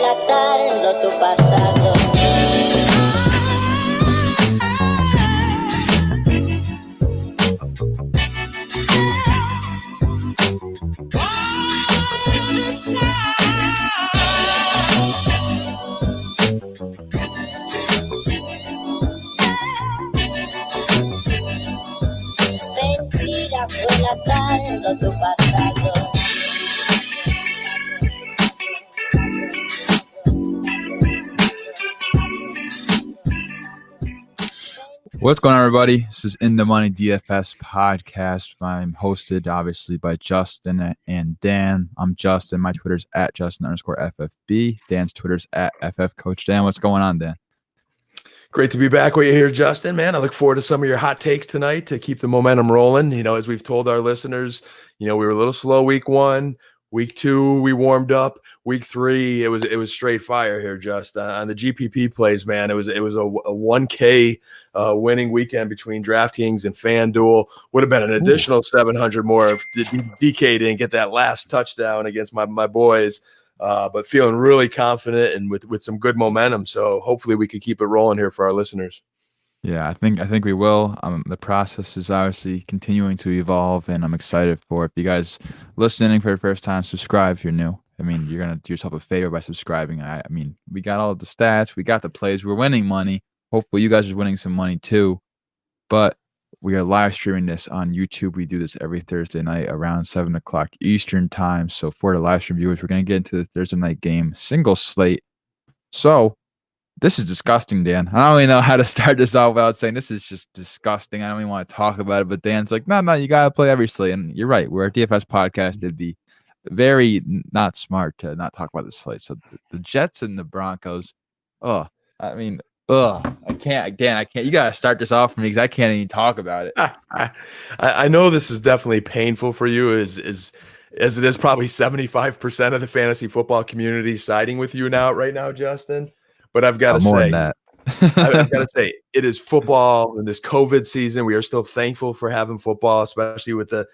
relatando tu pasado. Mentira, relatando tu pasado. What's going on, everybody? This is In the Money DFS podcast. I'm hosted, obviously, by Justin and Dan. I'm Justin. My Twitter's at Justin_FFB. Dan's Twitter's at FFCoach. Dan, what's going on, Dan? Great to be back with you here, Justin, man. I look forward to some of your hot takes tonight to keep the momentum rolling. You know, as we've told our listeners, we were a little slow week 1. Week 2, we warmed up. Week 3, it was straight fire here, just on the GPP plays, man. It was a 1K winning weekend between DraftKings and FanDuel. Would have been an additional 700 more if DK didn't get that last touchdown against my boys. But feeling really confident and with some good momentum. So hopefully we could keep it rolling here for our listeners. Yeah, I think we will. The process is obviously continuing to evolve, and I'm excited for it. If you guys listening for the first time, subscribe if you're new. I mean, you're gonna do yourself a favor by subscribing. I mean, we got all the stats, we got the plays, we're winning money. Hopefully, you guys are winning some money too. But we are live streaming this on YouTube. We do this every Thursday night around 7 o'clock Eastern time. So for the live stream viewers, we're gonna get into the Thursday night game single slate. So this is disgusting, Dan. I don't really know how to start this off without saying this is just disgusting. I don't even want to talk about it, but Dan's like, no, you got to play every slate. And you're right. We're a DFS podcast. It'd be very not smart to not talk about the slate. So the Jets and the Broncos, I can't. You got to start this off for me because I can't even talk about it. I know this is definitely painful for you as it is probably 75% of the fantasy football community siding with you right now, Justin. But I've got to say, I've got to say, it is football in this COVID season. We are still thankful for having football, especially with the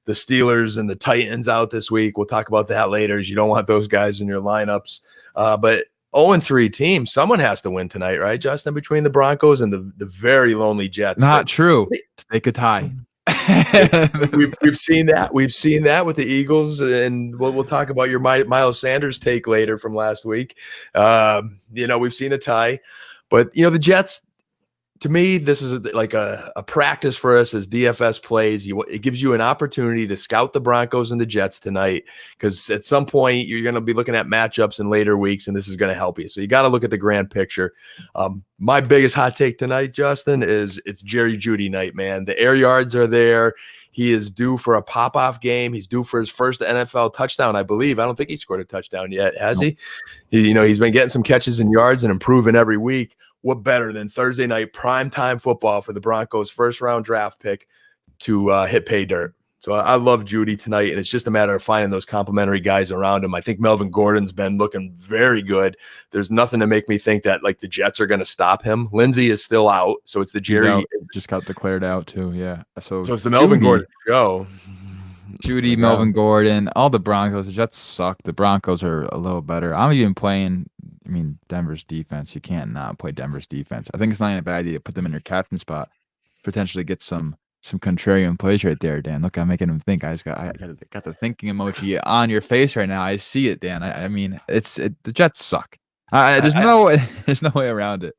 Steelers and the Titans out this week. We'll talk about that later. You don't want those guys in your lineups. But 0-3 team, someone has to win tonight, right, Justin? Between the Broncos and the very lonely Jets. Not true. They could tie. We've seen that. We've seen that with the Eagles, and we'll talk about your Miles Sanders take later from last week. We've seen a tie, but the Jets. To me, this is like a practice for us as DFS plays. It gives you an opportunity to scout the Broncos and the Jets tonight, because at some point you're going to be looking at matchups in later weeks, and this is going to help you. So you got to look at the grand picture. My biggest hot take tonight, Justin, is it's Jerry Jeudy night, man. The air yards are there. He is due for a pop-off game. He's due for his first NFL touchdown, I believe. I don't think he scored a touchdown yet, has he? He's been getting some catches and yards and improving every week. What better than Thursday night primetime football for the Broncos' first-round draft pick to hit pay dirt? So I love Jeudy tonight, and it's just a matter of finding those complimentary guys around him. I think Melvin Gordon's been looking very good. There's nothing to make me think that the Jets are going to stop him. Lindsey is still out, so it's the Jerry. Just got declared out too, yeah. So it's the Melvin Gordon show. Jeudy, Melvin Gordon, all the Broncos. The Jets suck. The Broncos are a little better. I'm even playing. Denver's defense. You can't not play Denver's defense. I think it's not even a bad idea to put them in your captain spot. Potentially get some contrarian plays right there, Dan. Look, I'm making him think. I got the thinking emoji on your face right now. I see it, Dan. The Jets suck. There's no way around it.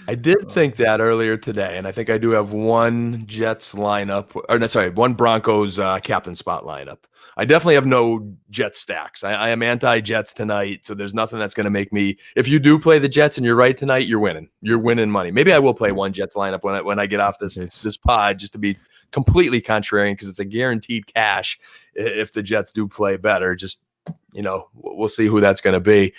I did think that earlier today, and I think I do have one Jets lineup, one Broncos captain spot lineup. I definitely have no Jets stacks. I am anti-Jets tonight, so there's nothing that's going to make me. If you do play the Jets and you're right tonight, you're winning. You're winning money. Maybe I will play one Jets lineup when I get off this pod, just to be completely contrarian, because it's a guaranteed cash if the Jets do play better. Just we'll see who that's going to be.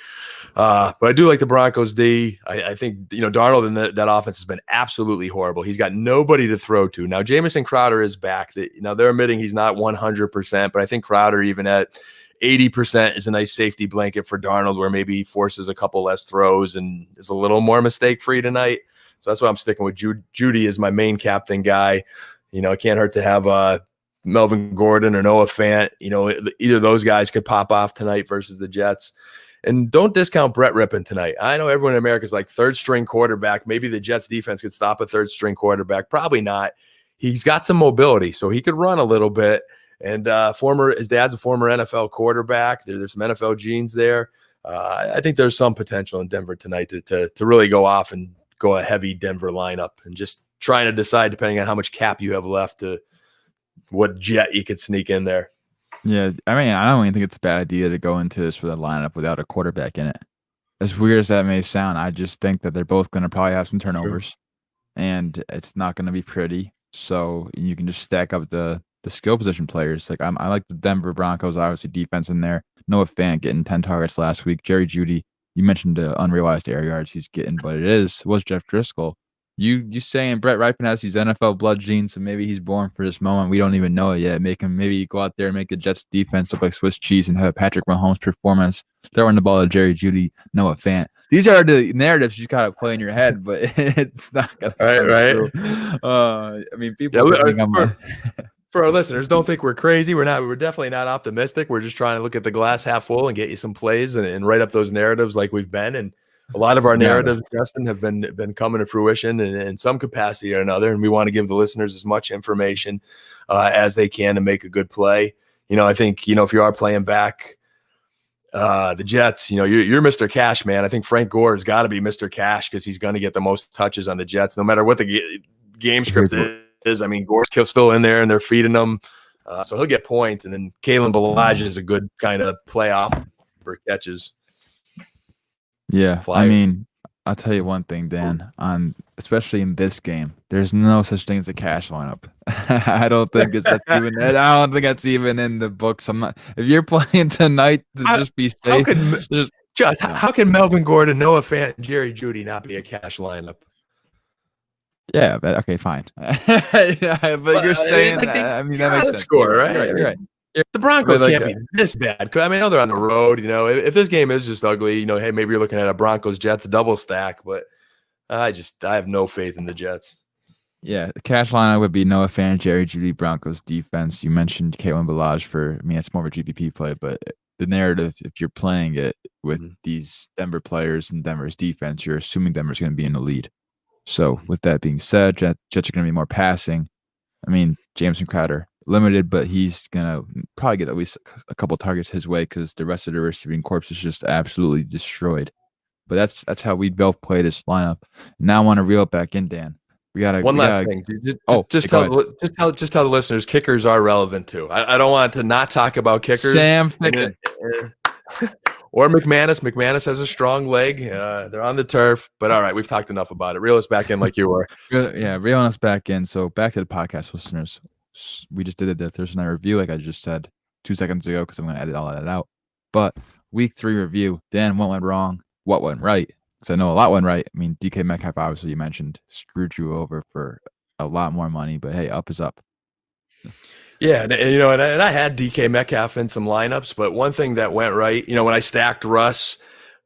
But I do like the Broncos D. I think, Darnold and that offense has been absolutely horrible. He's got nobody to throw to. Now, Jamison Crowder is back. They're admitting he's not 100%, but I think Crowder, even at 80%, is a nice safety blanket for Darnold, where maybe he forces a couple less throws and is a little more mistake-free tonight. So that's why I'm sticking with Jeudy as my main captain guy. It can't hurt to have Melvin Gordon or Noah Fant. Either of those guys could pop off tonight versus the Jets. And don't discount Brett Rippon tonight. I know everyone in America is like third string quarterback. Maybe the Jets defense could stop a third string quarterback. Probably not. He's got some mobility, so he could run a little bit. And his dad's a former NFL quarterback. There's some NFL genes there. I think there's some potential in Denver tonight to really go off and go a heavy Denver lineup and just trying to decide, depending on how much cap you have left, to what jet you could sneak in there. Yeah, I mean, I don't even think it's a bad idea to go into this for the lineup without a quarterback in it. As weird as that may sound, I just think that they're both going to probably have some turnovers, and it's not going to be pretty. So you can just stack up the skill position players. Like I like the Denver Broncos, obviously defense in there. Noah Fant getting 10 targets last week. Jerry Jeudy, you mentioned the unrealized air yards he's getting, but it was Jeff Driscoll. You saying Brett Rippon has these NFL blood genes, so maybe he's born for this moment. We don't even know it yet. Make him maybe go out there and make the Jets defense look like Swiss cheese and have a Patrick Mahomes performance, throwing the ball to Jerry Jeudy, Noah Fant. These are the narratives you gotta play in your head, but it's not gonna right. I mean, people for our listeners, don't think we're crazy. We're definitely not optimistic. We're just trying to look at the glass half full and get you some plays and write up those narratives like we've been. And a lot of our narratives, Justin, have been coming to fruition in some capacity or another. And we want to give the listeners as much information as they can to make a good play. I think, if you are playing back the Jets, you're Mr. Cash, man. I think Frank Gore has got to be Mr. Cash because he's going to get the most touches on the Jets, no matter what the game script is. I mean, Gore's still in there and they're feeding him. So he'll get points. And then Kalen Ballage is a good kind of playoff for catches. Yeah. I mean, I'll tell you one thing, Dan, especially in this game, there's no such thing as a cash lineup. I don't think that's even in the books. If you're playing tonight to just be safe. How can Melvin Gordon, Noah Fant, and Jerry Jeudy not be a cash lineup? Yeah, but okay, fine. But you're saying that makes sense. Score, right? Right. The Broncos can't be this bad. I mean, I know they're on the road. If this game is just ugly, hey, maybe you're looking at a Broncos Jets double stack. But I have no faith in the Jets. Yeah, the cash lineup would be Noah Fant, Jerry Jeudy, Broncos defense. You mentioned Kalen Ballage it's more of a GPP play, but the narrative, if you're playing it with these Denver players and Denver's defense, you're assuming Denver's going to be in the lead. So with that being said, Jets are going to be more passing. I mean, Jameson Crowder limited, but he's going to probably get at least a couple targets his way because the rest of the receiving corps is just absolutely destroyed. But that's how we both play this lineup. Now I want to reel it back in, Dan. We got one last thing. Just tell the listeners kickers are relevant too. I don't want to not talk about kickers. Sam Ficken. Or McManus. McManus has a strong leg. They're on the turf. But all right, we've talked enough about it. Reel us back in like you were. Yeah, reeling us back in. So back to the podcast listeners. We just did the Thursday night review, like I just said 2 seconds ago, because I'm going to edit all that out. But week 3 review. Dan, what went wrong? What went right? Because I know a lot went right. I mean, DK Metcalf, obviously, you mentioned, screwed you over for a lot more money. But hey, up is up. Yeah, and I had DK Metcalf in some lineups, but one thing that went right, when I stacked Russ,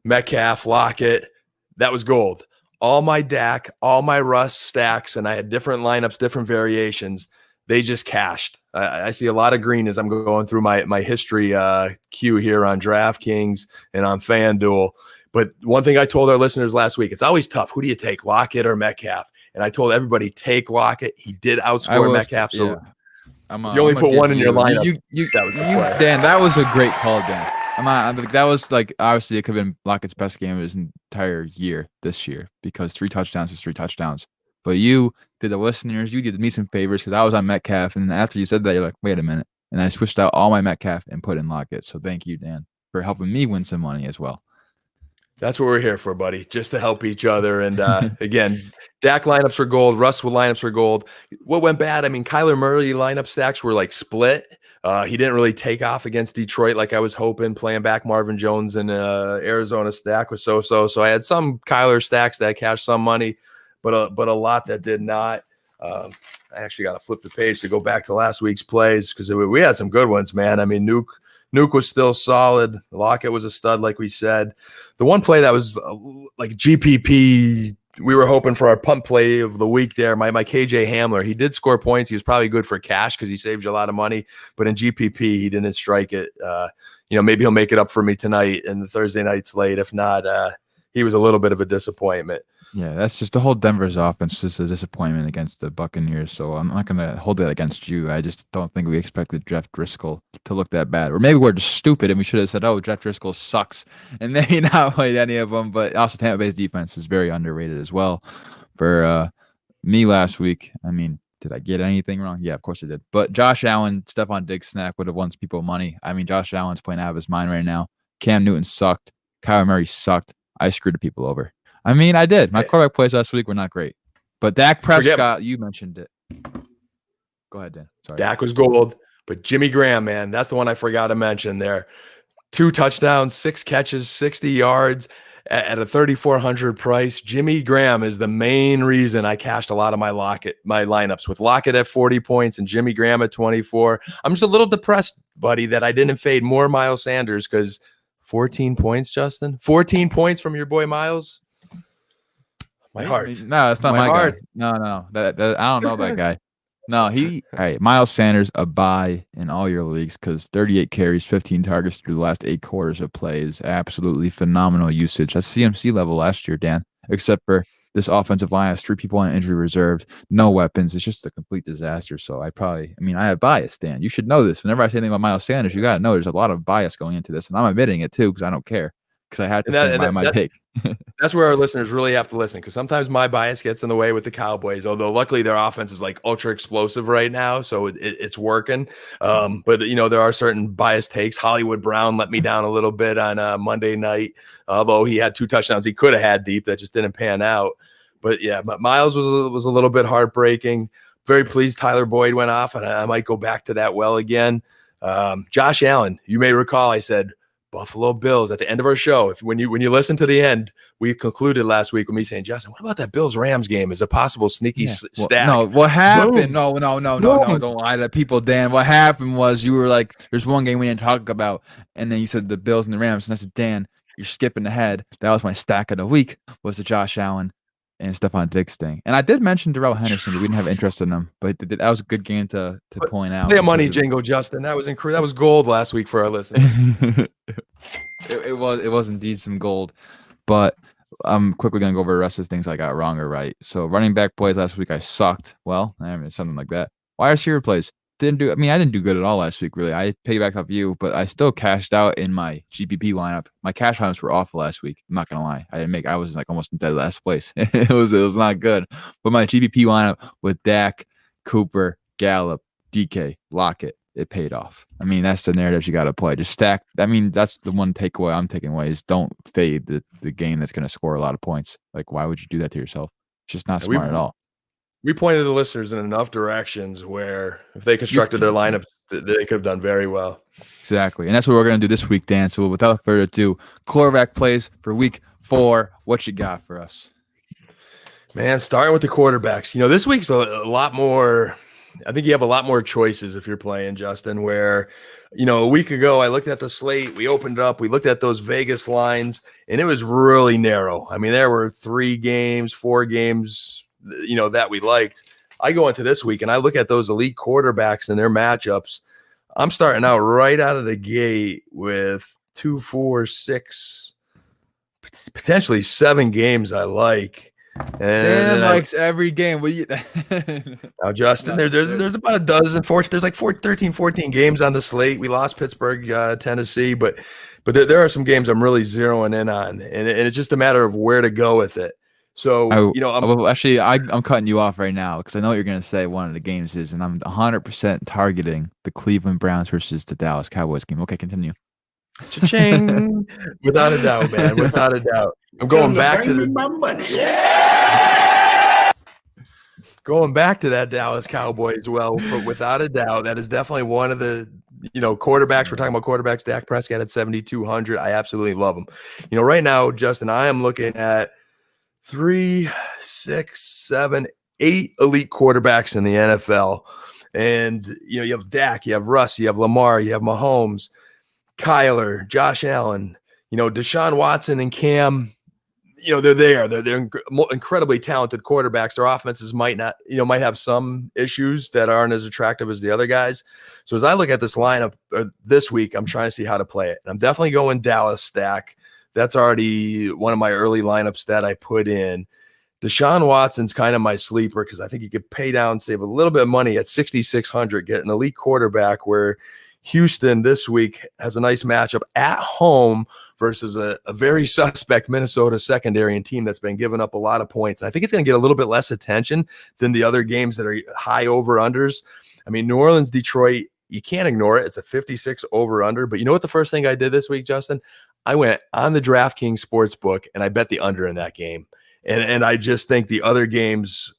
Metcalf, Lockett, that was gold. All my Dak, all my Russ stacks, and I had different lineups, different variations. They just cashed. I see a lot of green as I'm going through my history queue here on DraftKings and on FanDuel. But one thing I told our listeners last week, it's always tough. Who do you take, Lockett or Metcalf? And I told everybody, take Lockett. He did outscore Metcalf, so. Yeah. You only put one in your lineup. Dan, that was a great call, Dan. That was like, obviously it could have been Lockett's best game of his entire year this year because 3 touchdowns is 3 touchdowns. But you did the listeners, you did me some favors because I was on Metcalf, and after you said that, you're like, wait a minute, and I switched out all my Metcalf and put in Lockett. So thank you, Dan, for helping me win some money as well. That's what we're here for, buddy, just to help each other. And again, Dak lineups were gold. Russ lineups were gold. What went bad? I mean, Kyler Murray lineup stacks were like split. He didn't really take off against Detroit like I was hoping. Playing back Marvin Jones and Arizona stack was so-so. So I had some Kyler stacks that cashed some money, but a lot that did not. I actually got to flip the page to go back to last week's plays because we had some good ones, man. I mean, Nuke was still solid. Lockett was a stud, like we said. The one play that was like GPP we were hoping for our pump play of the week there. My KJ Hamler, he did score points. He was probably good for cash because he saved you a lot of money. But in GPP, he didn't strike it. Maybe he'll make it up for me tonight in the Thursday night slate. If not, he was a little bit of a disappointment. Yeah, that's just the whole Denver's offense, just a disappointment against the Buccaneers. So I'm not going to hold it against you. I just don't think we expected Jeff Driscoll to look that bad. Or maybe we're just stupid and we should have said, oh, Jeff Driscoll sucks. And maybe not played any of them. But also Tampa Bay's defense is very underrated as well. For me last week, I mean, did I get anything wrong? Yeah, of course I did. But Josh Allen, Stephon Diggs snack would have won people money. I mean, Josh Allen's playing out of his mind right now. Cam Newton sucked. Kyler Murray sucked. I screwed the people over. I mean, I did. My quarterback plays last week were not great. But Dak Prescott, you mentioned it. Go ahead, Dan. Sorry. Dak was gold. But Jimmy Graham, man, that's the one I forgot to mention there. 2 touchdowns, 6 catches, 60 yards at a 3,400 price. Jimmy Graham is the main reason I cashed a lot of my lineups with Lockett at 40 points and Jimmy Graham at 24. I'm just a little depressed, buddy, that I didn't fade more Miles Sanders because 14 points, Justin. 14 points from your boy Miles. My heart. No, that's not my heart. Guy. No. That I don't know that guy. No, Miles Sanders, a buy in all your leagues because 38 carries, 15 targets through the last 8 quarters of play is absolutely phenomenal usage. That's CMC level last year, Dan, except for this offensive line has 3 people on injury reserved, no weapons. It's just a complete disaster. So I have bias, Dan. You should know this. Whenever I say anything about Miles Sanders, you got to know there's a lot of bias going into this. And I'm admitting it too because I don't care because I had to stand by my take. That's where our listeners really have to listen because sometimes my bias gets in the way with the Cowboys, although luckily their offense is like ultra explosive right now. So it's working. But, there are certain bias takes. Hollywood Brown let me down a little bit on Monday night, although he had 2 touchdowns he could have had deep that just didn't pan out. But, yeah, Miles was a little bit heartbreaking. Very pleased Tyler Boyd went off, and I might go back to that well again. Josh Allen, you may recall I said, Buffalo Bills at the end of our show. When you listen to the end, we concluded last week with me saying, Justin, what about that Bills Rams game as a possible sneaky stack? No, what happened? No, don't lie to people, Dan. What happened was you were like, there's one game we didn't talk about, and then you said the Bills and the Rams, and I said, Dan, you're skipping ahead. That was my stack of the week, was the Josh Allen and Stephon Diggs thing. And I did mention Darrell Henderson. We didn't have interest in him, but that was a good game to point out. Play a money jingle, Justin. That was incredible. That was gold last week for our listeners. It was indeed some gold. But I'm quickly going to go over the rest of the things I got wrong or right. So running back plays last week, I sucked. Well, I mean, something like that. Wide receiver plays. I didn't do good at all last week, really. I piggybacked off you, but I still cashed out in my GPP lineup. My cash lineups were awful last week. I'm not gonna lie. I was like almost in dead last place. it was not good. But my GPP lineup with Dak, Cooper, Gallup, DK, Lockett, it paid off. I mean, that's the narrative you got to play. Just stack. I mean, that's the one takeaway I'm taking away is don't fade the game that's going to score a lot of points. Like, why would you do that to yourself? It's just not smart at all. We pointed the listeners in enough directions where if they constructed their lineups, they could have done very well. Exactly. And that's what we're going to do this week, Dan. So without further ado, quarterback plays for week 4. What you got for us? Man, starting with the quarterbacks. This week's a lot more – I think you have a lot more choices if you're playing, Justin, where, a week ago I looked at the slate. We opened it up. We looked at those Vegas lines, and it was really narrow. I mean, there were 3 games, 4 games – that we liked. I go into this week and I look at those elite quarterbacks and their matchups. I'm starting out right out of the gate with 2, 4, 6, potentially 7 games I like. And Dan likes every game. Now, Justin, there's about a dozen, there's like 13, 14 games on the slate. We lost Pittsburgh, Tennessee, but there are some games I'm really zeroing in on, and it's just a matter of where to go with it. So, I'm cutting you off right now because I know what you're going to say one of the games is, and I'm 100% targeting the Cleveland Browns versus the Dallas Cowboys game. Okay, continue. Cha-ching. Without a doubt, man. Without a doubt. I'm going back to my money. Yeah! Going back to that Dallas Cowboys. Well, without a doubt, that is definitely one of the quarterbacks. We're talking about quarterbacks. Dak Prescott at 7,200. I absolutely love him. Right now, Justin, I am looking at 3, 6, 7, 8 elite quarterbacks in the NFL. And, you have Dak, you have Russ, you have Lamar, you have Mahomes, Kyler, Josh Allen, Deshaun Watson and Cam. they're there. They're incredibly talented quarterbacks. Their offenses might have some issues that aren't as attractive as the other guys. So as I look at this lineup this week, I'm trying to see how to play it. And I'm definitely going Dallas stack. That's already one of my early lineups that I put in. Deshaun Watson's kind of my sleeper because I think you could pay down, save a little bit of money at 6,600, get an elite quarterback where Houston this week has a nice matchup at home versus a very suspect Minnesota secondary and team that's been giving up a lot of points. And I think it's going to get a little bit less attention than the other games that are high over-unders. I mean, New Orleans, Detroit, you can't ignore it. It's a 56 over-under. But you know what the first thing I did this week, Justin? I went on the DraftKings Sportsbook, and I bet the under in that game. And I just think the other games,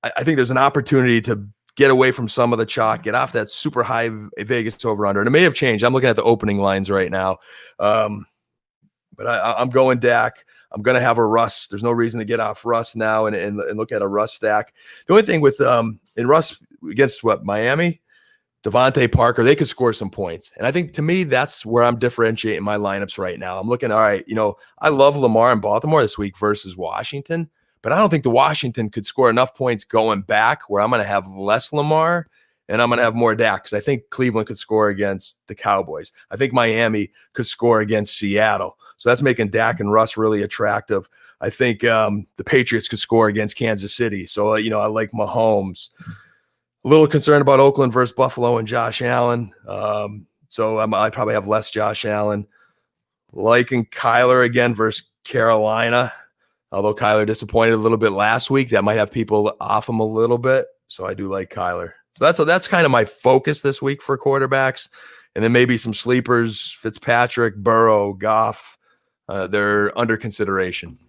I think there's an opportunity to get away from some of the chalk, get off that super high Vegas over-under. And it may have changed. I'm looking at the opening lines right now. But I'm going Dak. I'm going to have a Russ. There's no reason to get off Russ now and look at a Russ stack. The only thing with in Russ against Miami, Devontae Parker, they could score some points. And I think to me, that's where I'm differentiating my lineups right now. I'm looking, all right, I love Lamar in Baltimore this week versus Washington, but I don't think the Washington could score enough points going back where I'm going to have less Lamar and I'm going to have more Dak because I think Cleveland could score against the Cowboys. I think Miami could score against Seattle. So that's making Dak and Russ really attractive. I think the Patriots could score against Kansas City. So, I like Mahomes. A little concerned about Oakland versus Buffalo and Josh Allen. So I probably have less Josh Allen. Liking Kyler again versus Carolina. Although Kyler disappointed a little bit last week, that might have people off him a little bit. So I do like Kyler. So that's kind of my focus this week for quarterbacks. And then maybe some sleepers, Fitzpatrick, Burrow, Goff. They're under consideration.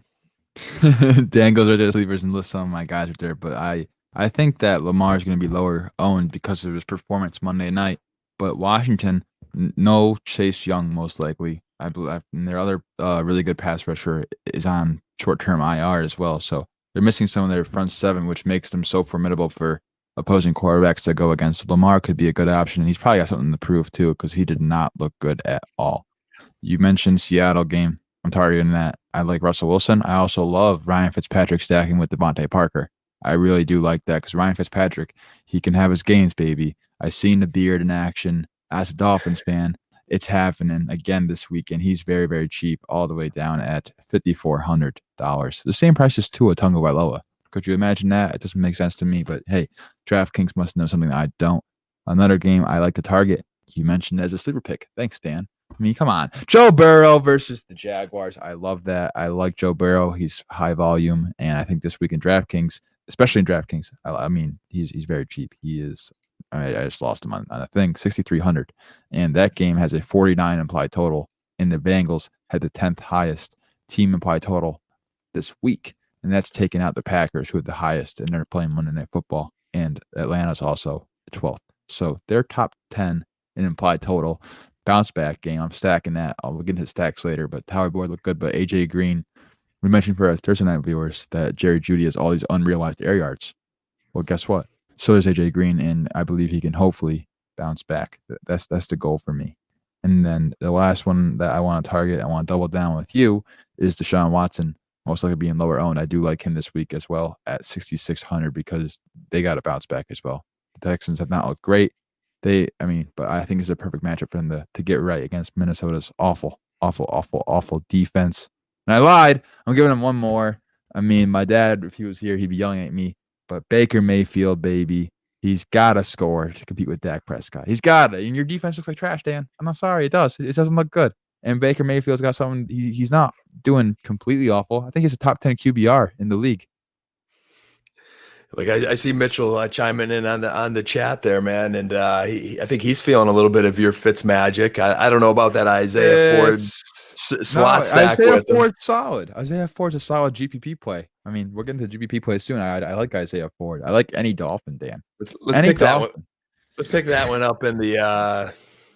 Dan goes right there, sleepers, and lists some of my guys right there. But I think that Lamar is going to be lower owned because of his performance Monday night. But Washington, no Chase Young most likely. I believe and their other really good pass rusher is on short-term IR as well. So they're missing some of their front seven, which makes them so formidable for opposing quarterbacks to go against. Lamar could be a good option, and he's probably got something to prove too because he did not look good at all. You mentioned Seattle game. I'm targeting that. I like Russell Wilson. I also love Ryan Fitzpatrick stacking with Devontae Parker. I really do like that because Ryan Fitzpatrick, he can have his games, baby. I've seen the beard in action as a Dolphins fan. It's happening again this weekend. He's very, very cheap, all the way down at $5,400. The same price as Tua Tagovailoa. Could you imagine that? It doesn't make sense to me, but hey, DraftKings must know something that I don't. Another game I like to target, you mentioned as a sleeper pick. Thanks, Dan. I mean, come on. Joe Burrow versus the Jaguars. I love that. I like Joe Burrow. He's high volume, and I think this week in DraftKings, especially in DraftKings, I mean, he's very cheap. He is. I just lost him on a thing, 6,300, and that game has a 49 implied total. And the Bengals had the 10th highest team implied total this week, and that's taken out the Packers, who had the highest, and they're playing Monday Night Football. And Atlanta's also the 12th, so they're top 10 in implied total. Bounce back game. I'm stacking that. I'll get into stacks later, but Tower Board looked good. But AJ Green, we mentioned for our Thursday night viewers that Jerry Jeudy has all these unrealized air yards. Well, guess what? So does AJ Green, and I believe he can hopefully bounce back. That's the goal for me. And then the last one that I want to target, I want to double down with you, is Deshaun Watson, most likely being lower owned. I do like him this week as well at 6,600 because they got to bounce back as well. The Texans have not looked great. But I think it's a perfect matchup for them to get right against Minnesota's awful defense. And I lied. I'm giving them one more. I mean, my dad, if he was here, he'd be yelling at me. But Baker Mayfield, baby, he's got to score to compete with Dak Prescott. He's got it. And your defense looks like trash, Dan. I'm not sorry. It does. It doesn't look good. And Baker Mayfield's got something. He's not doing completely awful. I think he's a top 10 QBR in the league. Like I see Mitchell chiming in on the chat there, man, and I think he's feeling a little bit of your Fitz magic. I don't know about that Isaiah Ford slot stack. Isaiah with Ford's solid. Isaiah Ford's a solid GPP play. I mean, we're getting to GPP plays soon. I like Isaiah Ford. I like any Dolphin, Dan. Let's pick that one. Let's pick that one up in the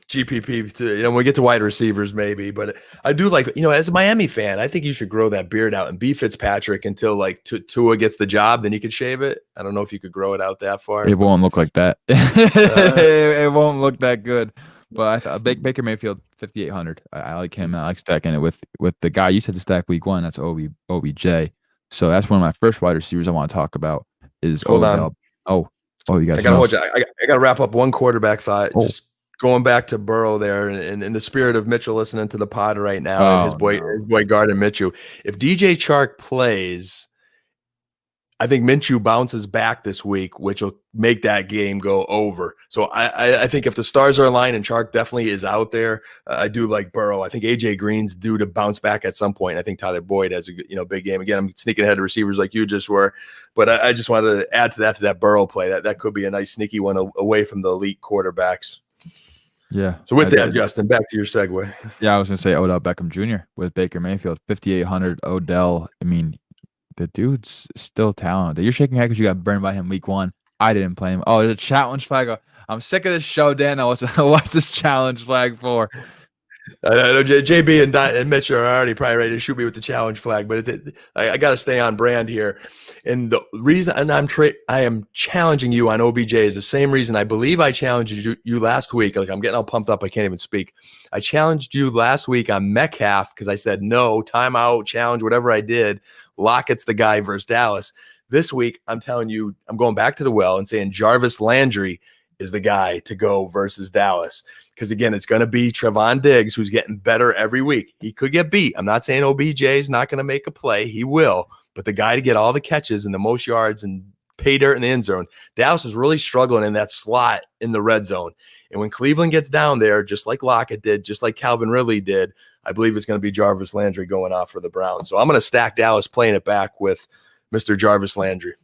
GPP. When we get to wide receivers, maybe. But I do like, as a Miami fan, I think you should grow that beard out and be Fitzpatrick until like Tua gets the job. Then you can shave it. I don't know if you could grow it out that far. It won't look like that. It won't look that good. But I thought Baker Mayfield 5,800. I like him. I like stacking it with the guy you said to stack week 1. That's OBJ. So that's one of my first wide receivers I want to talk about is Hold Odell. on. You got I gotta hold you. I gotta wrap up one quarterback thought. Oh. Just going back to Burrow there, and in the spirit of Mitchell listening to the pod right now, and his boy Gardner Minshew. If DJ Chark plays, I think Minshew bounces back this week, which will make that game go over. So I think if the stars are aligned and Chark definitely is out there, I do like Burrow. I think AJ Green's due to bounce back at some point. I think Tyler Boyd has a big game. Again, I'm sneaking ahead of receivers like you just were, but I just wanted to add to that Burrow play. That could be a nice sneaky one away from the elite quarterbacks. Yeah. So with that, Justin, back to your segue. Yeah, I was gonna say Odell Beckham Jr. with Baker Mayfield, 5,800. Odell. I mean, the dude's still talented. You're shaking your head because you got burned by him week 1. I didn't play him. Oh, there's a challenge flag. I'm sick of this show, Dan. What's this challenge flag for? I know JB and Mitch are already probably ready to shoot me with the challenge flag, but I got to stay on brand here. And the reason I am challenging you on OBJ is the same reason I believe I challenged you last week. Like, I'm getting all pumped up. I can't even speak. I challenged you last week on Metcalf because I said no, timeout, challenge, whatever I did. Lockett's the guy versus Dallas. This week, I'm telling you, I'm going back to the well and saying Jarvis Landry is the guy to go versus Dallas. Because, again, it's going to be Trevon Diggs, who's getting better every week. He could get beat. I'm not saying OBJ is not going to make a play. He will. But the guy to get all the catches and the most yards and pay dirt in the end zone, Dallas is really struggling in that slot in the red zone. And when Cleveland gets down there, just like Lockett did, just like Calvin Ridley did, I believe it's going to be Jarvis Landry going off for the Browns. So I'm going to stack Dallas playing it back with Mr. Jarvis Landry.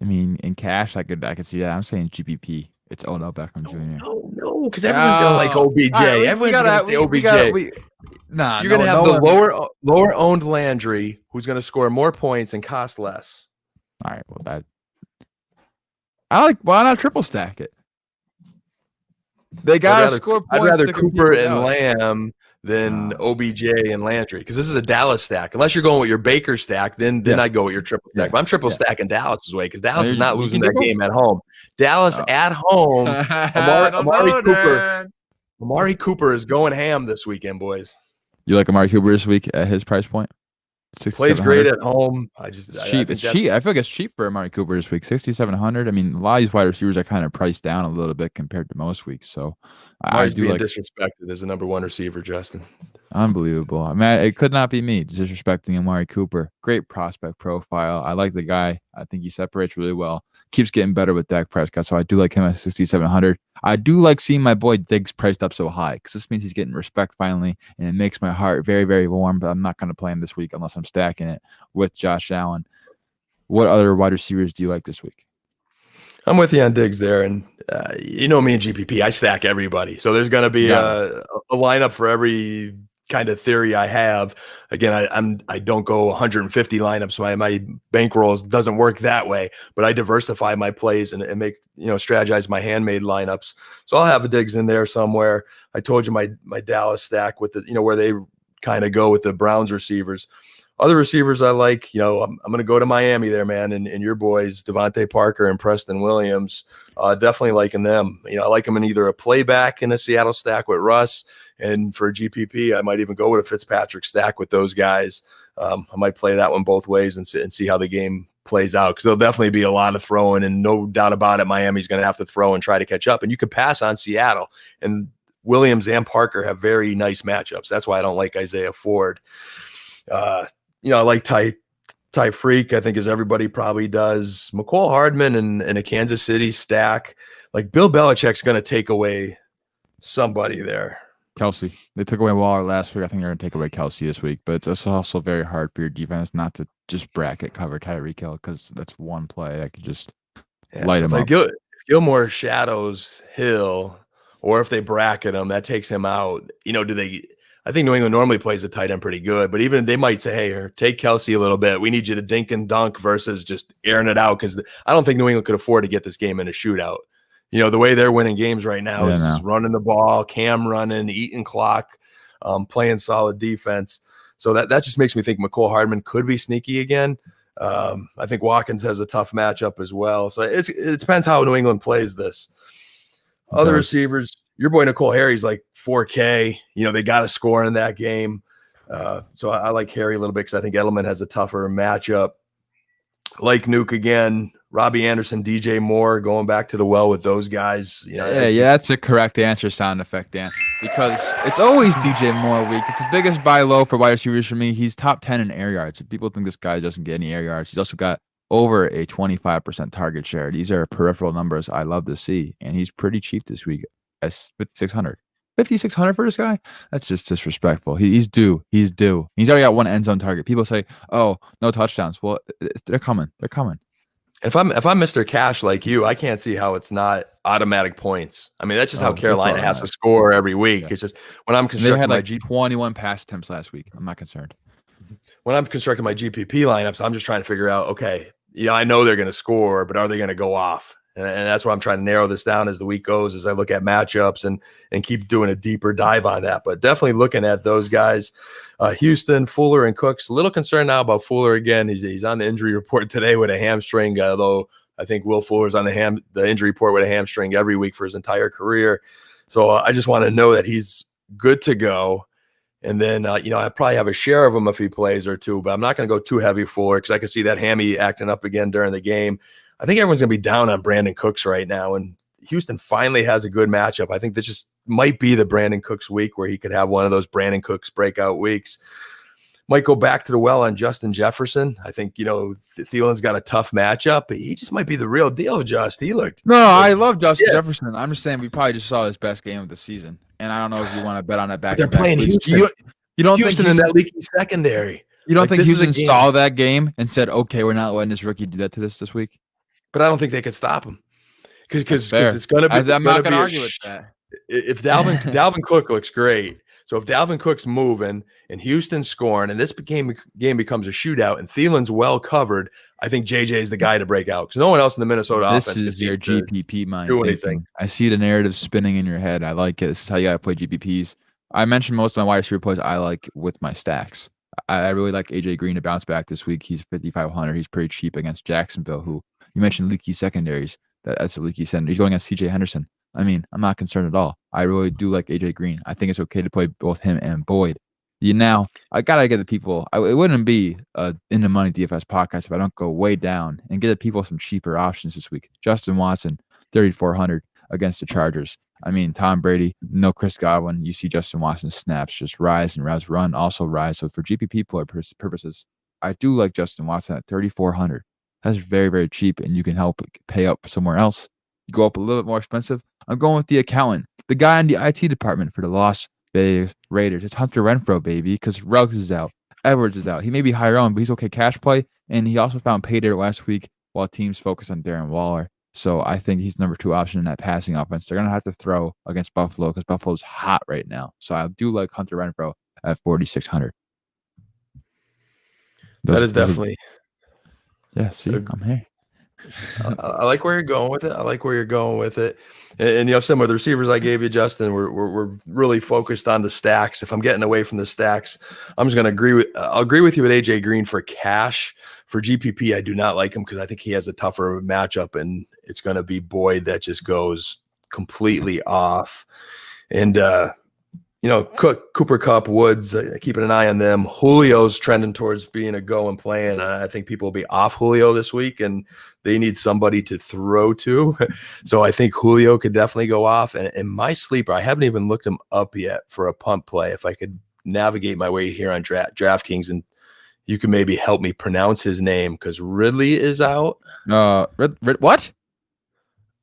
I mean, in cash, I could see that. I'm saying GPP. It's Odell Beckham Jr. No, because everyone's going to like OBJ. Everyone's going to say OBJ. You're going to have the lower owned Landry, who's going to score more points and cost less. All right, why not triple stack it? They got to score points. I'd rather Cooper and Lamb than OBJ and Landry, because this is a Dallas stack. Unless you're going with your Baker stack, then I'd go with your triple stack. But I'm triple stacking Dallas's way because Dallas is not losing that game at home. Dallas at home. Amari Cooper is going ham this weekend, boys. You like Amari Cooper this week at his price point? Plays great at home. It's cheap. It's cheap. I feel like it's cheap for Amari Cooper this week. 6,700. I mean, a lot of these wide receivers are kind of priced down a little bit compared to most weeks. So I do like disrespected as a number 1 receiver, Justin. Unbelievable. I mean, it could not be me disrespecting Amari Cooper. Great prospect profile. I like the guy. I think he separates really well. Keeps getting better with Dak Prescott. So I do like him at 6,700. I do like seeing my boy Diggs priced up so high because this means he's getting respect finally, and it makes my heart very, very warm. But I'm not going to play him this week unless I'm stacking it with Josh Allen. What other wide receivers do you like this week? I'm with you on Diggs there, and you know me and GPP. I stack everybody, so there's going to be a lineup for every kind of theory I have. Again, I don't go 150 lineups. My bankrolls doesn't work that way, but I diversify my plays and make strategize my handmade lineups. So I'll have a Diggs in there somewhere. I told you my Dallas stack with the where they kind of go with the Browns receivers. Other receivers I like, I'm going to go to Miami there, man, and your boys, Devontae Parker and Preston Williams, definitely liking them. I like them in either a playback in a Seattle stack with Russ, and for GPP, I might even go with a Fitzpatrick stack with those guys. I might play that one both ways and see how the game plays out, because there'll definitely be a lot of throwing, and no doubt about it, Miami's going to have to throw and try to catch up, and you can pass on Seattle, and Williams and Parker have very nice matchups. That's why I don't like Isaiah Ford. I like Ty Freak, I think, as everybody probably does. McCole Hardman and a Kansas City stack. Like, Bill Belichick's going to take away somebody there. Kelsey. They took away Waller last week. I think they're going to take away Kelsey this week. But it's also very hard for your defense not to just bracket cover Tyreek Hill, because that's one play that could just light him up. If Gilmore shadows Hill, or if they bracket him, that takes him out. I think New England normally plays the tight end pretty good, but even they might say, hey, take Kelsey a little bit. We need you to dink and dunk versus just airing it out, because I don't think New England could afford to get this game in a shootout. The way they're winning games right now is running the ball, Cam running, eating clock, playing solid defense. So that just makes me think McCole Hardman could be sneaky again. I think Watkins has a tough matchup as well. So it depends how New England plays this. Other receivers, your boy Nicole Harry's like 4K. They got to score in that game. So I like Harry a little bit because I think Edelman has a tougher matchup. Like Nuke again, Robbie Anderson, DJ Moore, going back to the well with those guys. Yeah, that's a correct answer, sound effect, Dan. Because it's always DJ Moore week. It's the biggest buy low for wide receivers for me. He's top 10 in air yards. People think this guy doesn't get any air yards. He's also got over a 25% target share. These are peripheral numbers I love to see. And he's pretty cheap this week at 5,600. 5,600 for this guy? That's just disrespectful. He's due. He's due. He's already got one end zone target. People say, oh, no touchdowns. Well, they're coming. They're coming. If I'm Mr. Cash like you, I can't see how it's not automatic points. I mean, that's just how Carolina has to score every week. Yeah. It's just when I'm constructing my 21 pass attempts last week. I'm not concerned. When I'm constructing my GPP lineups, I'm just trying to figure out, okay, I know they're going to score, but are they going to go off? And that's why I'm trying to narrow this down as the week goes, as I look at matchups and keep doing a deeper dive on that. But definitely looking at those guys, Houston, Fuller, and Cooks. A little concerned now about Fuller again. He's on the injury report today with a hamstring, although I think Will Fuller's on the injury report with a hamstring every week for his entire career. So I just want to know that he's good to go. And then, I probably have a share of him if he plays or two, but I'm not going to go too heavy for it because I can see that hammy acting up again during the game. I think everyone's going to be down on Brandon Cooks right now, and Houston finally has a good matchup. I think this just might be the Brandon Cooks week where he could have one of those Brandon Cooks breakout weeks. Might go back to the well on Justin Jefferson. I think, Thielen's got a tough matchup, but he just might be the real deal, Just. He looked. No, I love Justin Jefferson. I'm just saying we probably just saw his best game of the season, and I don't know if you want to bet on that back. They're playing Houston. You don't Houston think in that leaky secondary. You don't think Houston saw that game and said, okay, we're not letting this rookie do that to this week? But I don't think they could stop him because it's going to be. I'm not going to argue with that. If Dalvin Cook looks great, so if Dalvin Cook's moving and Houston's scoring, and this game becomes a shootout, and Thielen's well covered, I think JJ is the guy to break out because no one else in the Minnesota offense. This is your GPP mind. Do anything. I see the narrative spinning in your head. I like it. This is how you got to play GPPs. I mentioned most of my wide receiver plays I like with my stacks. I really like AJ Green to bounce back this week. He's 5,500. He's pretty cheap against Jacksonville, who you mentioned leaky secondaries. That's a leaky secondary. He's going against CJ Henderson. I mean, I'm not concerned at all. I really do like AJ Green. I think it's okay to play both him and Boyd. Now, I got to get the people. It wouldn't be In the Money DFS podcast if I don't go way down and get the people some cheaper options this week. Justin Watson, 3,400 against the Chargers. I mean, Tom Brady, no Chris Godwin. You see Justin Watson's snaps just rise and routes run also rise. So for GPP purposes, I do like Justin Watson at 3,400. That's very, very cheap, and you can help pay up somewhere else. You go up a little bit more expensive. I'm going with the accountant, the guy in the IT department for the Las Vegas Raiders. It's Hunter Renfrow, baby, because Ruggs is out. Edwards is out. He may be higher on, but he's okay cash play, and he also found payday last week while teams focus on Darren Waller. So I think he's number 2 option in that passing offense. They're going to have to throw against Buffalo because Buffalo's hot right now. So I do like Hunter Renfrow at 4,600. That is definitely. Yeah, see, I'm here. I like where you're going with it. And similar to the receivers I gave you, Justin, we're really focused on the stacks. If I'm getting away from the stacks, I'm just going to I'll agree with you with AJ Green for cash. For GPP, I do not like him because I think he has a tougher matchup, and it's going to be Boyd that just goes completely off. And Cooper Kupp, Woods, keeping an eye on them. Julio's trending towards being a go and playing. I think people will be off Julio this week, and they need somebody to throw to. So I think Julio could definitely go off. And my sleeper, I haven't even looked him up yet for a punt play. If I could navigate my way here on DraftKings, and you can maybe help me pronounce his name because Ridley is out. What?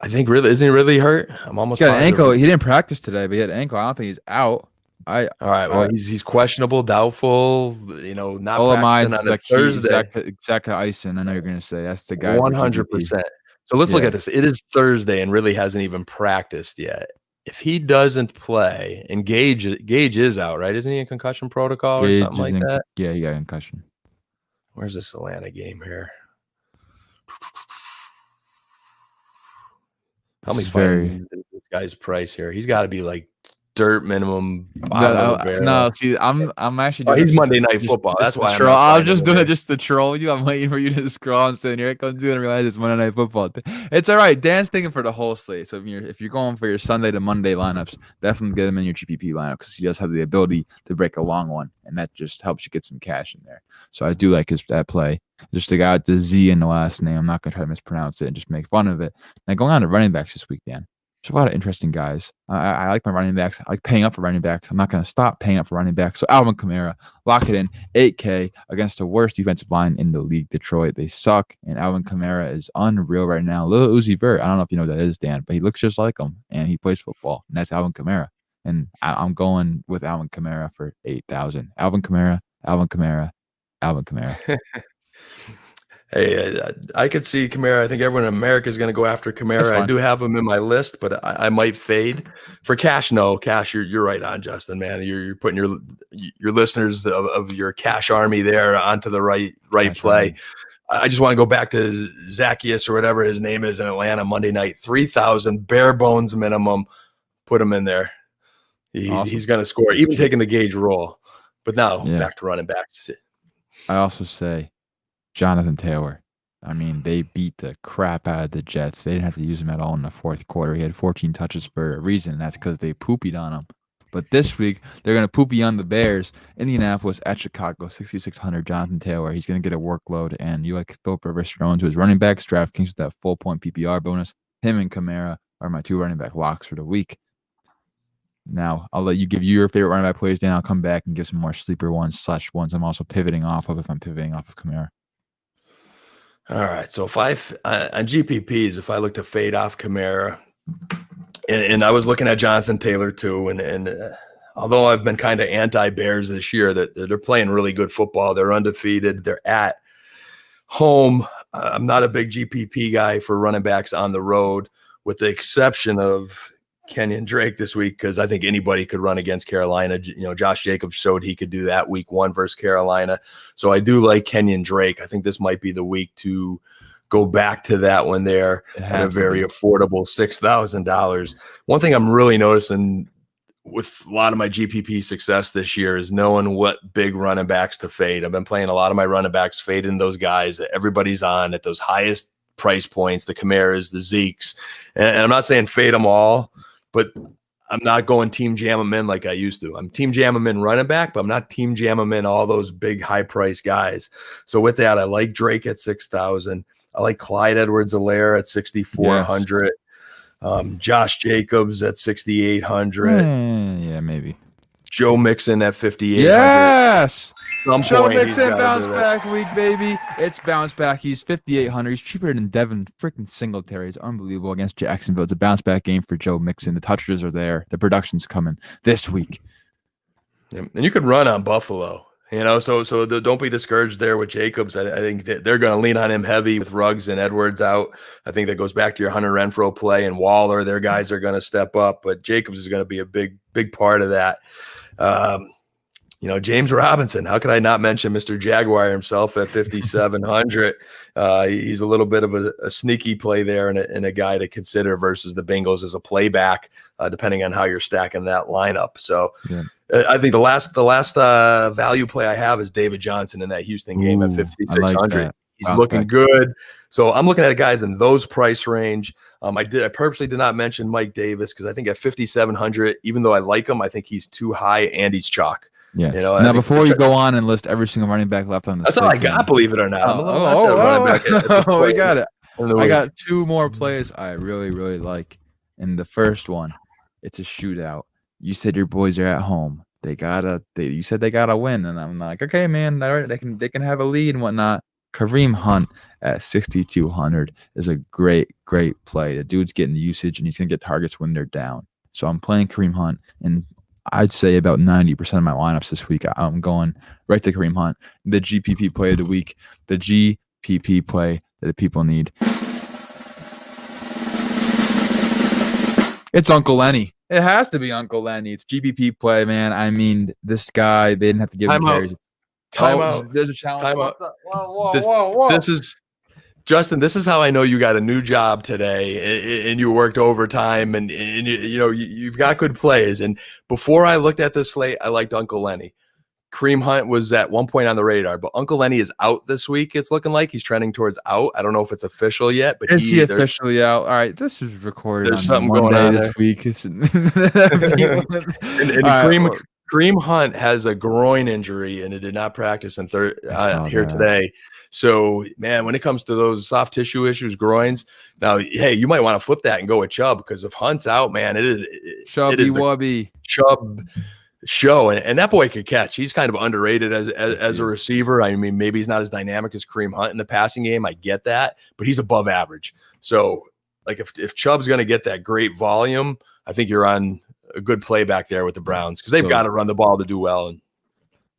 I think isn't Ridley hurt? I'm almost. He got an ankle. He didn't practice today, but he had an ankle. I don't think he's out. All right. Well, he's questionable, doubtful. Not practicing on a Thursday. Zach Eisen. I know you're going to say that's the guy. 100%. So let's look at this. It is Thursday, and Ridley hasn't even practiced yet. If he doesn't play, and Gage is out, right? Isn't he in concussion protocol or something like that? Yeah, he got concussion. Where's this Atlanta game here? Help me find this guy's price here. He's got to be like dirt minimum bottom of the barrel. No, see, I'm actually Oh, doing he's this Monday Night just Football. That's to why I'm troll. not I'm finding just it doing here. it just to troll you. I'm waiting for you to scroll and say, here it comes you and realize it's Monday Night Football. It's all right. Dan's thinking for the whole slate. So if you're going for your Sunday to Monday lineups, definitely get him in your GPP lineup because he does have the ability to break a long one, and that just helps you get some cash in there. So I do like that play. Just the guy with the Z in the last name. I'm not gonna try to mispronounce it and just make fun of it. Now going on to running backs this week, Dan. There's a lot of interesting guys. I like my running backs. I like paying up for running backs. I'm not going to stop paying up for running backs. So Alvin Kamara, lock it in, 8K against the worst defensive line in the league, Detroit. They suck, and Alvin Kamara is unreal right now. Lil Uzi Vert, I don't know if you know who that is, Dan, but he looks just like him, and he plays football, and that's Alvin Kamara. And I'm going with Alvin Kamara for 8,000. Alvin Kamara, Alvin Kamara, Alvin Kamara. Hey, I could see Kamara. I think everyone in America is going to go after Kamara. I do have him in my list, but I might fade for cash. No, cash. You're right on, Justin. Man, you're putting your listeners of your cash army there onto the right cash play. Army. I just want to go back to Zacchaeus or whatever his name is in Atlanta Monday night. 3,000 bare bones minimum. Put him in there. He's going to score, even taking the Gage roll. But now back to running backs. I also say Jonathan Taylor. I mean, they beat the crap out of the Jets. They didn't have to use him at all in the fourth quarter. He had 14 touches for a reason. That's because they poopied on him. But this week, they're going to poopy on the Bears. Indianapolis at Chicago, 6,600. Jonathan Taylor. He's going to get a workload. And you like Philip Rivers thrown to his running backs. DraftKings with that full point PPR bonus. Him and Kamara are my two running back locks for the week. Now, I'll let you give you your favorite running back plays, Dan. I'll come back and give some more sleeper ones, / I'm also pivoting off of if I'm pivoting off of Kamara. All right. So if on GPPs, if I look to fade off Kamara, and I was looking at Jonathan Taylor too, and although I've been kind of anti-Bears this year, that they're playing really good football. They're undefeated. They're at home. I'm not a big GPP guy for running backs on the road, with the exception of Kenyon Drake this week, because I think anybody could run against Carolina. You know, Josh Jacobs showed he could do that week 1 versus Carolina. So I do like Kenyon Drake. I think this might be the week to go back to that one there at a very affordable $6,000. One thing I'm really noticing with a lot of my GPP success this year is knowing what big running backs to fade. I've been playing a lot of my running backs, fading those guys that everybody's on at those highest price points, the Camaras, the Zekes. And I'm not saying fade them all, but I'm not going team jam them in like I used to. I'm team jam them in running back, but I'm not team jam them in all those big high price guys. So with that, I like Drake at 6,000. I like Clyde Edwards-Helaire at 6,400. Yes. Josh Jacobs at 6,800. Yeah, maybe. Joe Mixon at 5,800. Yes. Joe Mixon bounce back week, baby. It's bounce back. He's 5,800. He's cheaper than Devin freaking Singletary. It's unbelievable against Jacksonville. It's a bounce back game for Joe Mixon. The touches are there. The production's coming this week. Yeah. And you could run on Buffalo. You know, so don't be discouraged there with Jacobs. I think that they're going to lean on him heavy with Ruggs and Edwards out. I think that goes back to your Hunter Renfrow play, and Waller. Their guys are going to step up, but Jacobs is going to be a big part of that. You know, James Robinson. How could I not mention Mr. Jaguar himself at 5,700? He's a little bit of a sneaky play there, and a guy to consider versus the Bengals as a playback, depending on how you're stacking that lineup. So. Yeah. I think the last value play I have is David Johnson in that Houston game at 5,600. Like he's looking good. So I'm looking at guys in those price range. I purposely did not mention Mike Davis because I think at 5,700, even though I like him, I think he's too high and he's chalk. Yes. You know, now, before you go on and list every single running back left on the that's all I got, believe it or not. I'm a little less running back. Oh, we got it. I got 2 more plays I really, really like. And the first one, it's a shootout. You said your boys are at home. You said they gotta win, and I'm like, okay, man, all right, they can have a lead and whatnot. Kareem Hunt at 6,200 is a great play. The dude's getting usage, and he's gonna get targets when they're down. So I'm playing Kareem Hunt, and I'd say about 90% of my lineups this week, I'm going right to Kareem Hunt. The GPP play of the week, the GPP play that the people need. It's Uncle Lenny. It has to be Uncle Lenny. It's GPP play, man. I mean, this guy, they didn't have to give him carries. Time out. There's a challenge. Time out. Whoa. Justin, this is how I know you got a new job today and you worked overtime and you've got good plays. And before I looked at this slate, I liked Uncle Lenny. Kareem Hunt was at one point on the radar, but Uncle Lenny is out this week. It's looking like he's trending towards out. I don't know if it's official yet, but is he officially out? All right, this is recorded there's on something Monday going on this there. week. Kareem Hunt has a groin injury and it did not practice here today. So, man, when it comes to those soft tissue issues, groins, now, hey, you might want to flip that and go with Chubb because if Hunt's out, man, it is Wubby Chubb show, and that boy could catch. He's kind of underrated as a receiver. I mean, maybe he's not as dynamic as Kareem Hunt in the passing game. I get that, but he's above average. So, like, if Chubb's going to get that great volume, I think you're on a good play back there with the Browns because they've got to run the ball to do well. And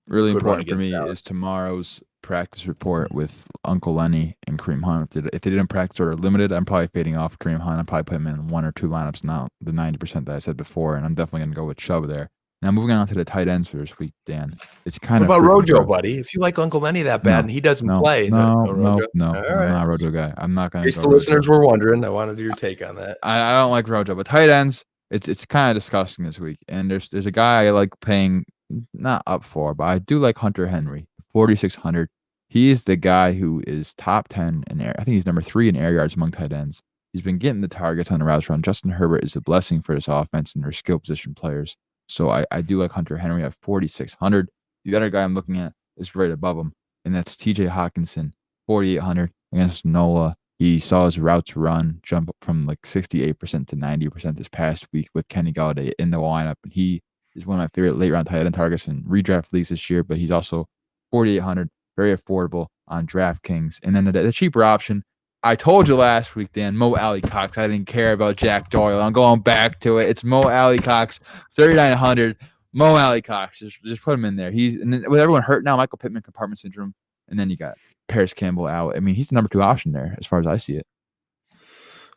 really important for me is tomorrow's practice report with Uncle Lenny and Kareem Hunt. If they didn't practice or are limited, I'm probably fading off Kareem Hunt. I'm probably putting him in 1 or 2 lineups, not the 90% that I said before, and I'm definitely going to go with Chubb there. Now, moving on to the tight ends for this week, Dan. It's kind of. What about Rojo, buddy? If you like Uncle Lenny that bad and he doesn't play, no, Rojo. I'm not a Rojo guy. I'm not going to. In case the listeners were wondering, I wanted your take on that. I don't like Rojo, but tight ends, it's kind of disgusting this week. And there's a guy I like paying not up for, but I do like Hunter Henry, 4,600. He is the guy who is top 10 in air. I think he's number 3 in air yards among tight ends. He's been getting the targets on the routes run. Justin Herbert is a blessing for this offense and their skill position players. So I do like Hunter Henry at 4,600. The other guy I'm looking at is right above him, and that's TJ Hawkinson, 4,800 against NOLA. He saw his routes run jump up from like 68% to 90% this past week with Kenny Golladay in the lineup. And he is one of my favorite late round tight end targets in redraft leagues this year, but he's also 4,800, very affordable on DraftKings. And then the cheaper option, I told you last week, Dan, Mo Alley-Cox. I didn't care about Jack Doyle. I'm going back to it. It's Mo Alley-Cox, 3,900. Mo Alley-Cox. Just put him in there. And then with everyone hurt now, Michael Pittman compartment syndrome, and then you got Paris Campbell out. I mean, he's the number 2 option there as far as I see it.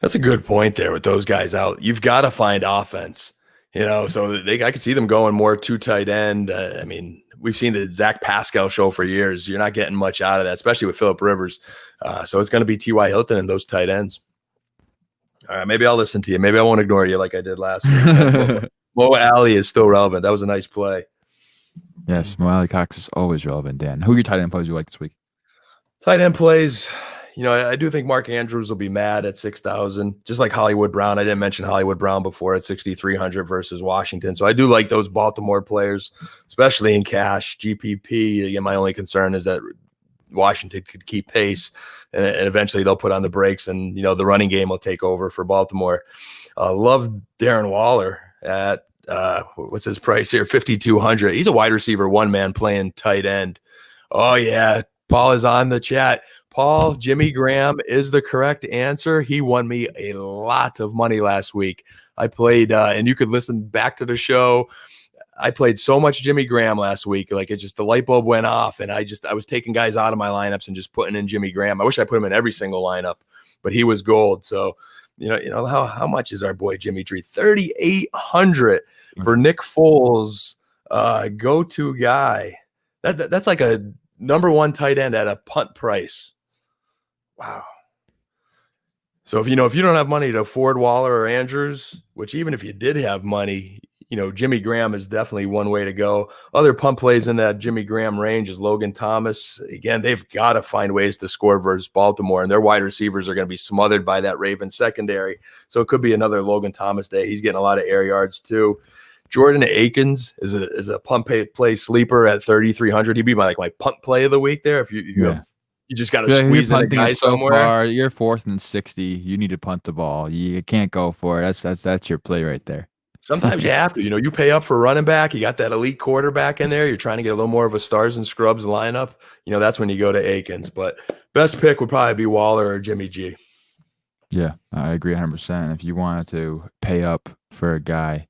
That's a good point there with those guys out. You've got to find offense, so I can see them going more 2 tight end. I mean, we've seen the Zach Pascal show for years. You're not getting much out of that, especially with Phillip Rivers. So it's going to be T.Y. Hilton and those tight ends. All right, maybe I'll listen to you. Maybe I won't ignore you like I did last week. Mo Alley is still relevant. That was a nice play. Yes, Mo Alley-Cox is always relevant, Dan. Who are your tight end plays you like this week? Tight end plays, I do think Mark Andrews will be mad at 6,000, just like Hollywood Brown. I didn't mention Hollywood Brown before at 6,300 versus Washington. So I do like those Baltimore players, especially in cash, GPP. Again, my only concern is that Washington could keep pace and eventually they'll put on the brakes and, the running game will take over for Baltimore. Love Darren Waller at, what's his price here? 5,200. He's a wide receiver, one man playing tight end. Oh yeah. Paul is on the chat. Paul, Jimmy Graham is the correct answer. He won me a lot of money last week. I played, and you could listen back to the show. I played so much Jimmy Graham last week. Like the light bulb went off and I was taking guys out of my lineups and just putting in Jimmy Graham. I wish I put him in every single lineup, but he was gold. So, how much is our boy Jimmy Tree? 3,800 for Nick Foles, go-to guy. That's like a number 1 tight end at a punt price. Wow. So if you don't have money to afford Waller or Andrews, which even if you did have money, Jimmy Graham is definitely one way to go. Other punt plays in that Jimmy Graham range is Logan Thomas. Again, they've got to find ways to score versus Baltimore, and their wide receivers are going to be smothered by that Ravens secondary. So it could be another Logan Thomas day. He's getting a lot of air yards too. Jordan Akins is a punt play sleeper at 3,300. He'd be my punt play of the week there. If you just got to squeeze in a guy somewhere. You're 4th and 60. You need to punt the ball. You can't go for it. That's your play right there. Sometimes you have to. You pay up for running back. You got that elite quarterback in there. You're trying to get a little more of a stars and scrubs lineup. That's when you go to Akins. But best pick would probably be Waller or Jimmy G. Yeah, I agree 100%. If you wanted to pay up for a guy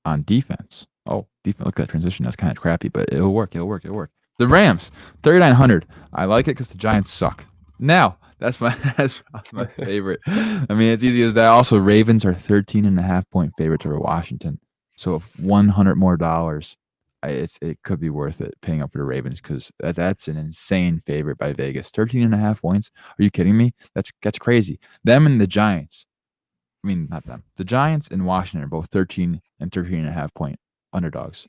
on defense. Defense. Look at that transition. That's kind of crappy, but it'll work. The Rams, 3,900. I like it because the Giants suck. Now, that's my favorite. I mean, it's easy as that. Also, Ravens are 13.5 point favorites over Washington. So if $100 more, it could be worth it paying up for the Ravens because that's an insane favorite by Vegas. 13.5 points. Are you kidding me? That's crazy. Them and the Giants. I mean, not them. The Giants and Washington are both 13 and 13.5 point underdogs.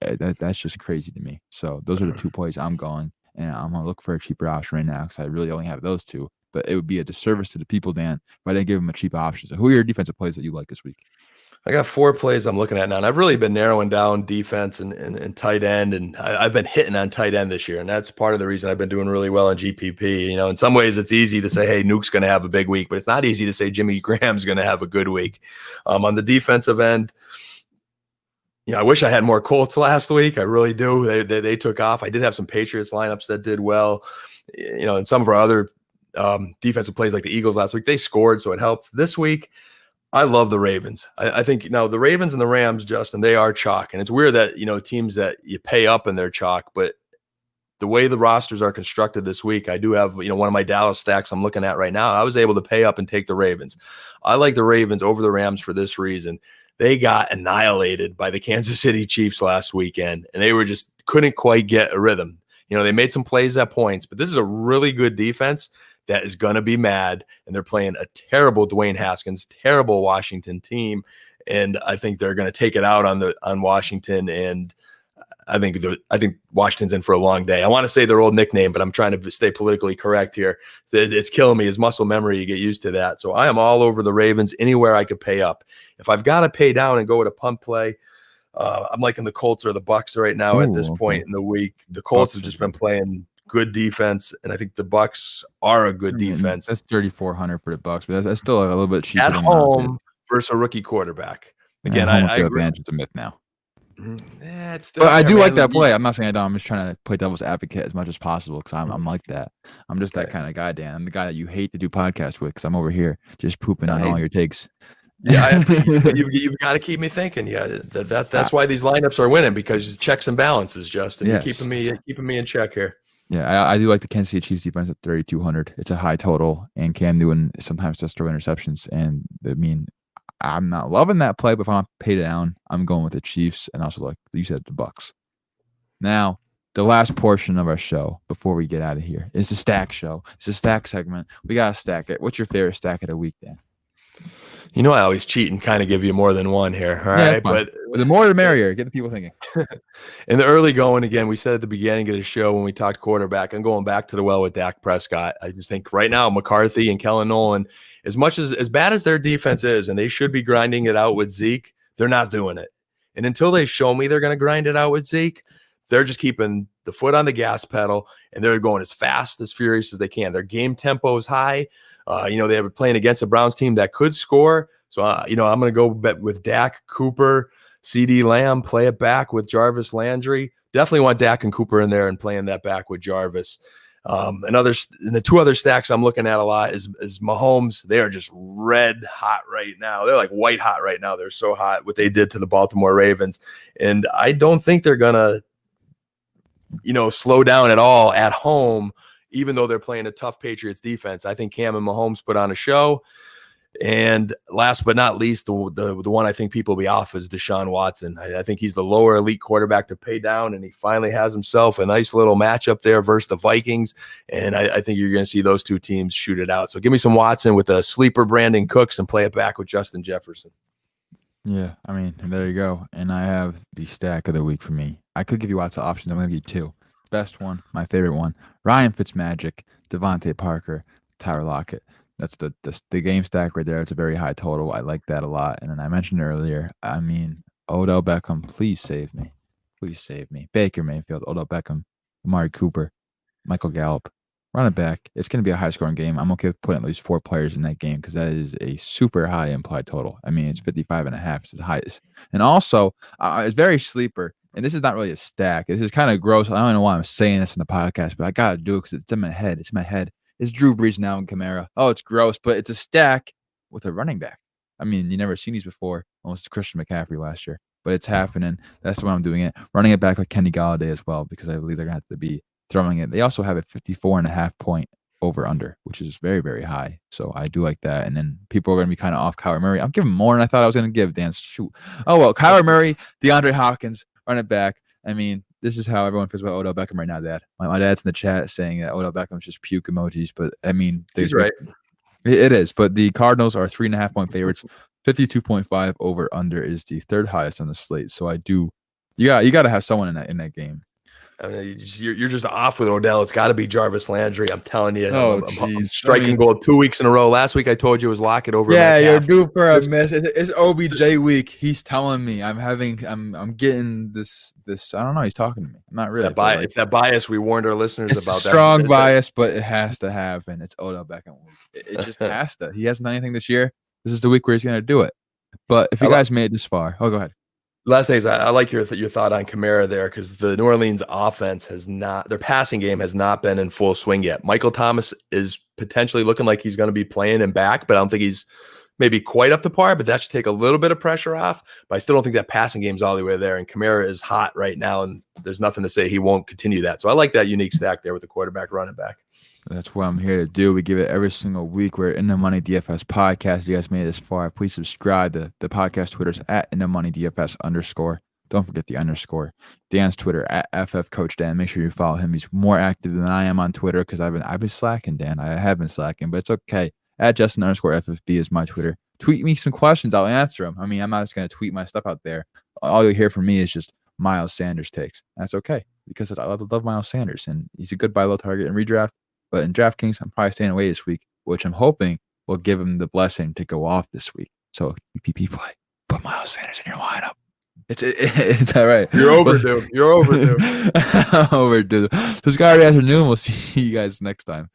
That's just crazy to me. So those are the 2 plays I'm going, and I'm gonna look for a cheaper option right now because I really only have those 2. But it would be a disservice to the people, Dan, if I didn't give them a cheap option. So who are your defensive plays that you like this week? I got 4 plays I'm looking at now, and I've really been narrowing down defense and tight end, and I've been hitting on tight end this year, and that's part of the reason I've been doing really well in GPP. You know, in some ways, it's easy to say, "Hey, Nuke's going to have a big week," but it's not easy to say Jimmy Graham's going to have a good week. On the defensive end, I wish I had more Colts last week. I really do. They took off. I did have some Patriots lineups that did well. And some of our other defensive plays like the Eagles last week, they scored, so it helped. This week, I love the Ravens. I think the Ravens and the Rams, Justin, they are chalk. And it's weird that, teams that you pay up in their chalk, but the way the rosters are constructed this week, I do have, one of my Dallas stacks I'm looking at right now. I was able to pay up and take the Ravens. I like the Ravens over the Rams for this reason. They got annihilated by the Kansas City Chiefs last weekend, and they couldn't quite get a rhythm. They made some plays at points, but this is a really good defense that is going to be mad, and they're playing a terrible Dwayne Haskins, terrible Washington team, and I think they're going to take it out on Washington, and I think Washington's in for a long day. I want to say their old nickname, but I'm trying to stay politically correct here. It's killing me. His muscle memory, you get used to that. So I am all over the Ravens anywhere I could pay up. If I've got to pay down and go with a punt play, I'm liking the Colts or the Bucks right now at this point in the week. The Colts have just been playing good defense, and I think the Bucks are a good defense. That's 3,400 for the Bucks, but that's still a little bit cheaper at home versus a rookie quarterback. Again, I agree. Advantage is a myth now. But I do like that play. I'm not saying I don't. I'm just trying to play devil's advocate as much as possible because I'm like that. I'm just that kind of guy, Dan. I'm the guy that you hate to do podcasts with because I'm over here just pooping on all your takes. Yeah, you've got to keep me thinking. Yeah, that's why these lineups are winning, because checks and balances, Justin. Yes. You're keeping me in check here. Yeah, I do like the Kansas City Chiefs defense at 3,200. It's a high total, and Cam Newton sometimes does throw interceptions. And I'm not loving that play, but if I'm paid down, I'm going with the Chiefs, and also, like you said, the Bucks. Now, the last portion of our show before we get out of here is the stack show. It's a stack segment. We got to stack it. What's your favorite stack of the week, Dan? I always cheat and kind of give you more than one here. All right. But the more the merrier. Get the people thinking. In the early going, again, we said at the beginning of the show when we talked quarterback, I'm going back to the well with Dak Prescott. I just think right now McCarthy and Kellen Nolan, as bad as their defense is, and they should be grinding it out with Zeke, they're not doing it. And until they show me they're going to grind it out with Zeke, they're just keeping the foot on the gas pedal, and they're going as fast, as furious as they can. Their game tempo is high. They were playing against a Browns team that could score. So, I'm going to go with Dak, Cooper, CD Lamb, play it back with Jarvis Landry. Definitely want Dak and Cooper in there and playing that back with And the 2 other stacks I'm looking at a lot is Mahomes. They are just red hot right now. They're like white hot right now. They're so hot what they did to the Baltimore Ravens. And I don't think they're going to, slow down at all at home, even though they're playing a tough Patriots defense. I think Cam and Mahomes put on a show. And last but not least, the one I think people will be off is Deshaun Watson. I think he's the lower elite quarterback to pay down, and he finally has himself a nice little matchup there versus the Vikings. And I think you're going to see those 2 teams shoot it out. So give me some Watson with a sleeper Brandon Cooks and play it back with Justin Jefferson. Yeah, there you go. And I have the stack of the week for me. I could give you lots of options. I'm going to give you 2. Best one, my favorite one, Ryan Fitzmagic, Devontae Parker, Tyler Lockett. That's the game stack right there. It's a very high total. I like that a lot. And then I mentioned earlier, Odell Beckham, please save me. Please save me. Baker Mayfield, Odell Beckham, Amari Cooper, Michael Gallup. Run it back. It's going to be a high-scoring game. I'm okay with putting at least 4 players in that game because that is a super high implied total. It's 55.5. It's the highest. And also, it's very sleeper. And this is not really a stack. This is kind of gross. I don't know why I'm saying this in the podcast, but I got to do it because it's in my head. It's in my head. It's Drew Brees now and Kamara. Oh, it's gross, but it's a stack with a running back. You never seen these before. Almost Christian McCaffrey last year, but it's happening. That's why I'm doing it. Running it back like Kenny Galladay as well, because I believe they're going to have to be throwing it. They also have a 54.5 point over under, which is very, very high. So I do like that. And then people are going to be kind of off Kyler Murray. I'm giving more than I thought I was going to give, Dan. Shoot. Oh, well, Kyler Murray, DeAndre Hopkins, run it back. I mean, this is how everyone feels about Odell Beckham right now, Dad. My dad's in the chat saying that Odell Beckham's just puke emojis, but I mean, He's right. It is, but the Cardinals are 3.5-point favorites. 52.5 over under is the third highest on the slate. So you got to have someone in that game. I mean, you're just off with Odell. It's got to be Jarvis Landry. I'm telling you. Oh, I'm striking gold 2 weeks in a row. Last week I told you it was lock it over. Yeah, you're due for a miss. It's OBJ week. He's telling me I'm getting this. I don't know. He's talking to me. I'm not really. It's that bias we warned our listeners it's about. It's a strong bias, but it has to happen. It's Odell Beckham week. It just has to. He hasn't done anything this year. This is the week where he's going to do it. But if you guys made it this far, go ahead. Last thing is, I like your thought on Kamara there, because the New Orleans offense their passing game has not been in full swing yet. Michael Thomas is potentially looking like he's going to be playing and back, but I don't think he's maybe quite up to par, but that should take a little bit of pressure off. But I still don't think that passing game's all the way there, and Kamara is hot right now, and there's nothing to say he won't continue that. So I like that unique stack there with the quarterback, running back. That's what I'm here to do. We give it every single week. We're In the Money DFS podcast. You guys made it this far. Please subscribe. The podcast Twitter's at In the Money DFS _. Don't forget the underscore. Dan's Twitter at FF Coach Dan. Make sure you follow him. He's more active than I am on Twitter because I've been slacking, Dan. I have been slacking, but it's okay. At Justin _FFB is my Twitter. Tweet me some questions. I'll answer them. I mean, I'm not just going to tweet my stuff out there. All you'll hear from me is just Miles Sanders takes. That's okay because I love Miles Sanders, and he's a good buy low target in redraft. But in DraftKings, I'm probably staying away this week, which I'm hoping will give him the blessing to go off this week. So PPP play, put Miles Sanders in your lineup. It's all right. You're overdue. You're overdue. Overdue. Subscribe afternoon. We'll see you guys next time.